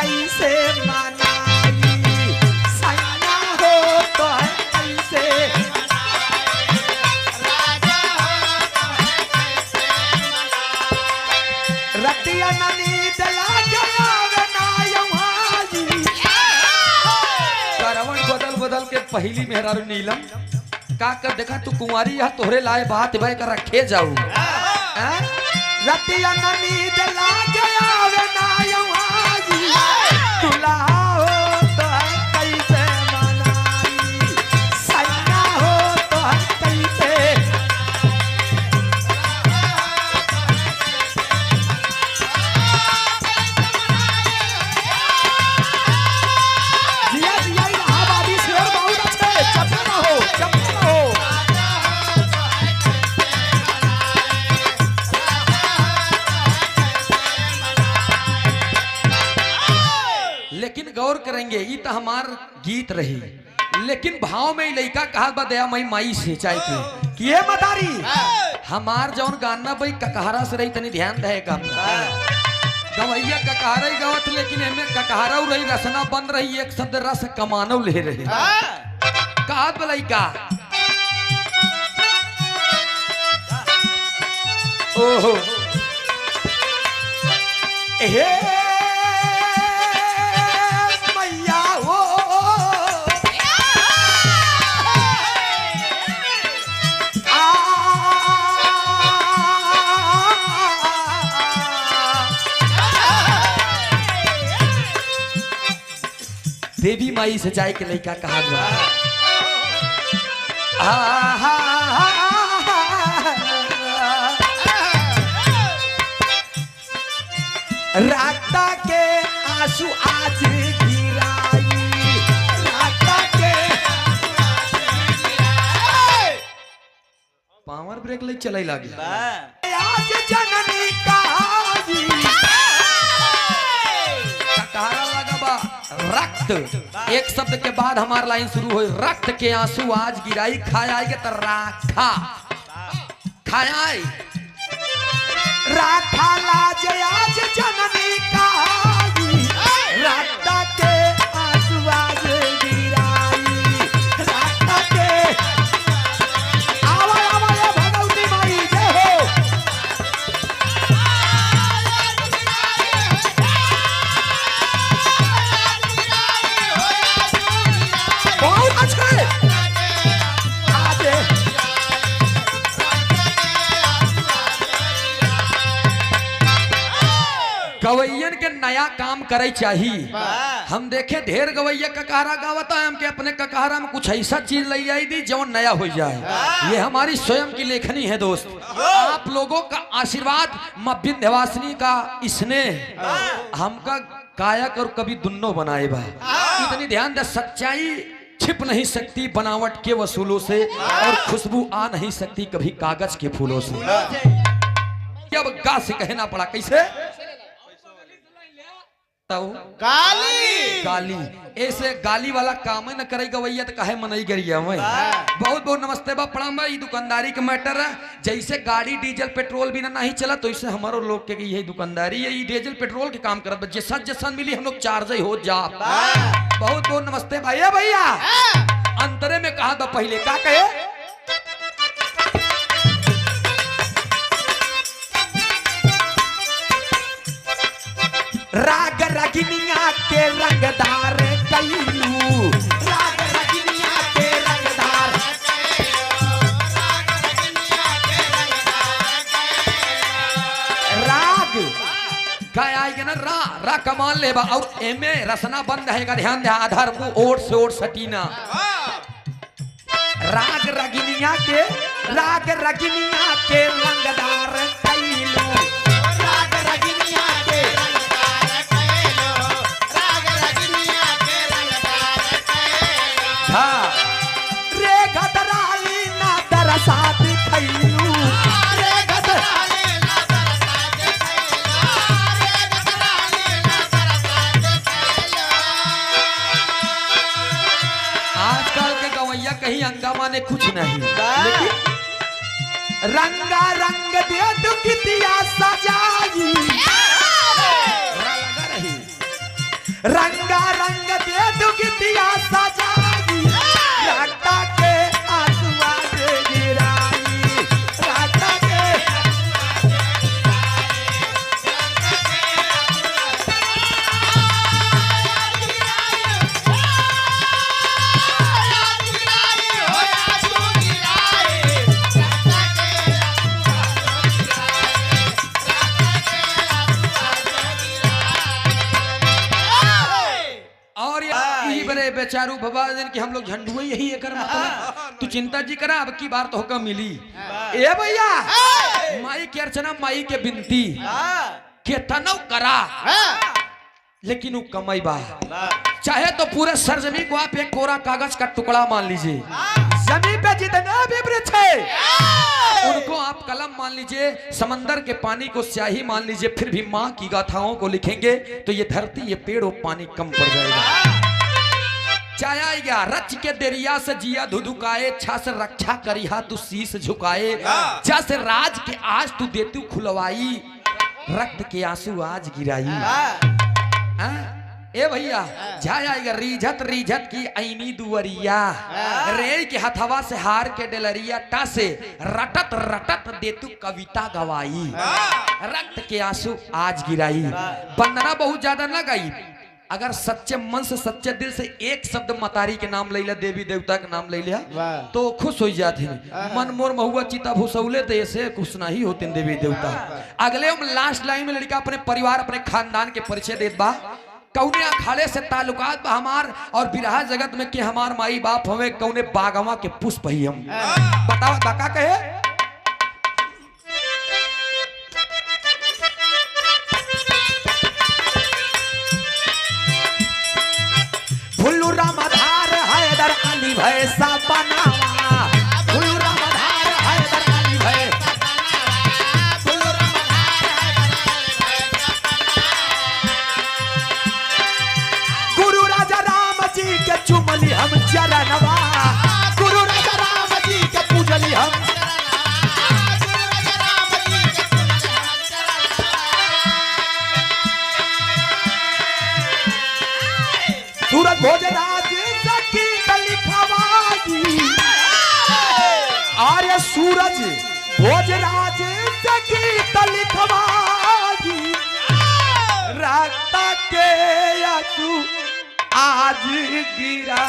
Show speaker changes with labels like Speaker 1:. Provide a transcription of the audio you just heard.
Speaker 1: कैसे मनाई सैया हो तो है कैसे रतिया नींद लागे आवे ना यौहाजी करवट बदल बदल के पहली मेहरारू नीलम का कर देखा तू कुंवारी है तोहरे लाए बात बह कर रखे जाऊ रतिया नींद लागे आवे ना यौहाजी तुला हो तो है कैसे मनाई सैया हो तो है कैसे जिया जिया इलाहाबादी शेर बहुत अच्छे चपे रहो चपे रहो लेकिन गौर करेंगे ये तो हमार गीत रही लेकिन भाव में लड़का कहा बा दया मई माई से चाय के कि ये मदारी हमार जौन गाना भाई ककहरा से रही तनी ध्यान रहेगा गवैया ककहरा ही गवत लेकिन एमे ककहरा रही रसना बन रही एक शब्द रस कमानो ले रहे कहा लड़का ओहो हे देवी माई से जाए के लड़का कहा हुआ राता के आंसू आज गिराई राता के पावर ब्रेक ले चले लगे आज जननी काजी ककहरा लगा बा रक्त एक शब्द के बाद हमार लाइन शुरू हुई रक्त के आंसू आज गिराई खाए तो राखा खाए राखा लाज आज जननी काजी रक्त के आंसू आज गिराई रक्त के आवा आवा ये भगवती माई जय हो बहुत अच्छे आजे गवैयन के नया काम करे चाहिए हम देखे ढेर गवैया ककहरा गावता है हमके अपने ककहरा में कुछ ऐसा चीज ले आई दी जो नया हो जाए ये हमारी स्वयं की लेखनी है दोस्त आप लोगों का आशीर्वाद मां विंध्यवासिनी का स्नेह हमका कायक और कभी दुन्नो बनाए बा इतनी ध्यान दे सच्चाई छिप नहीं सकती बनावट के वसूलों से और खुशबू आ नहीं सकती कभी कागज के फूलों से अब गा से कहना पड़ा कैसे गाली गाली ऐसे गाली वाला काम है न करे गवैया तो काहे मनई गरिया मैं बहुत बहुत नमस्ते बा प्रणाम बा। दुकानदारी का मैटर है जैसे गाड़ी डीजल पेट्रोल भी ना नहीं चला तो इससे हमारो लोग के यही दुकानदारी है ये डीजल पेट्रोल के काम करत जैसा जैसा मिली हम लोग चार्ज हो जा बहुत बहुत नमस्ते भैया भैया अंतरे में कहा था पहले का कहे राग रगिनिया के रंगदार कैलू राग रगिनिया के रंगदार राग गाय आएगा ना रा रा कमाल लेबा और एमे रसना बंद रहेगा ध्यान दे आधार को ओट से ओट सटीना राग रगिनिया के रंगदार कैलू राग रगिनिया के रे गदराली ना दरसा दिखैलू रे गदराली ना दरसा दिखैलू रे गदराली ना दरसा दिखैलू आजकल के गवैया कहीं अंगामा ने कुछ नहीं लेकिन रंगा रंग दे तू कितिया सजाई लगा रही
Speaker 2: रंगा रंग दे दुगितिया सजाई राता के आंसुआ से गिराई राता के
Speaker 1: बेचारू बाबा दिन कि हम लोग झंडुए यही एकर मतलब तू चिंता जी करा अब की बार तो हुक्म मिली ए भैया माई के अर्चना माई के बिनती के तनव करा लेकिन वो कमाई बा चाहे तो पूरे सरजमी को आप एक कोरा कागज का टुकड़ा मान लीजिए
Speaker 2: जमीन पे जितना भी वृक्ष है
Speaker 1: उनको आप कलम मान लीजिए समंदर के पानी को स्याही मान लीजिए फिर भी माँ की गाथाओं को लिखेंगे तो ये धरती ये पेड़ और पानी कम पड़ जाएगा चाया गया रच के देरिया से जिया धुधुकाए छा से रक्षा करिहा तू शीश झुकाए जा से राज के आज तू देतू खुलवाई रक्त के आंसू आज गिराई ए भैया जाएगा रीझत रीझत की ऐनी दुवरिया रे के हथवा से हार के डेलरिया टा से रटत रटत देतू कविता गवाई रक्त के आंसू आज गिराई वंदना बहुत ज्यादा न गई अगर सच्चे मन से सच्चे दिल से एक शब्द मतारी के नाम ले लिया देवी देवता के नाम ले लिया तो खुश हो जाते हैं मन मोर महुआ चिता भूसौले तो ऐसे खुश नहीं होते देवी देवता अगले हम लास्ट लाइन में लड़का अपने परिवार अपने खानदान के परिचय देत बा कौने अखाड़े से ताल्लुकात बा हमार और बिरहा जगत में के हमार माई बाप हमें कौने बागवा के पुष्प ही हम बताओ का कहे
Speaker 2: भुल्लू रामाधार हैदर अली भैसा बनावा भुल्लू रामाधार हैदर अली भैसा बनावा भुल्लू रामाधार गुरु राजा राम जी के चुमली हम चरणवा गुरु राजा राम जी के पूजली हम सूरज भोजराज सखी लिखवाई आर्य सूरज भोजराज सखी लिखवाई रात के आंसू आज गिरा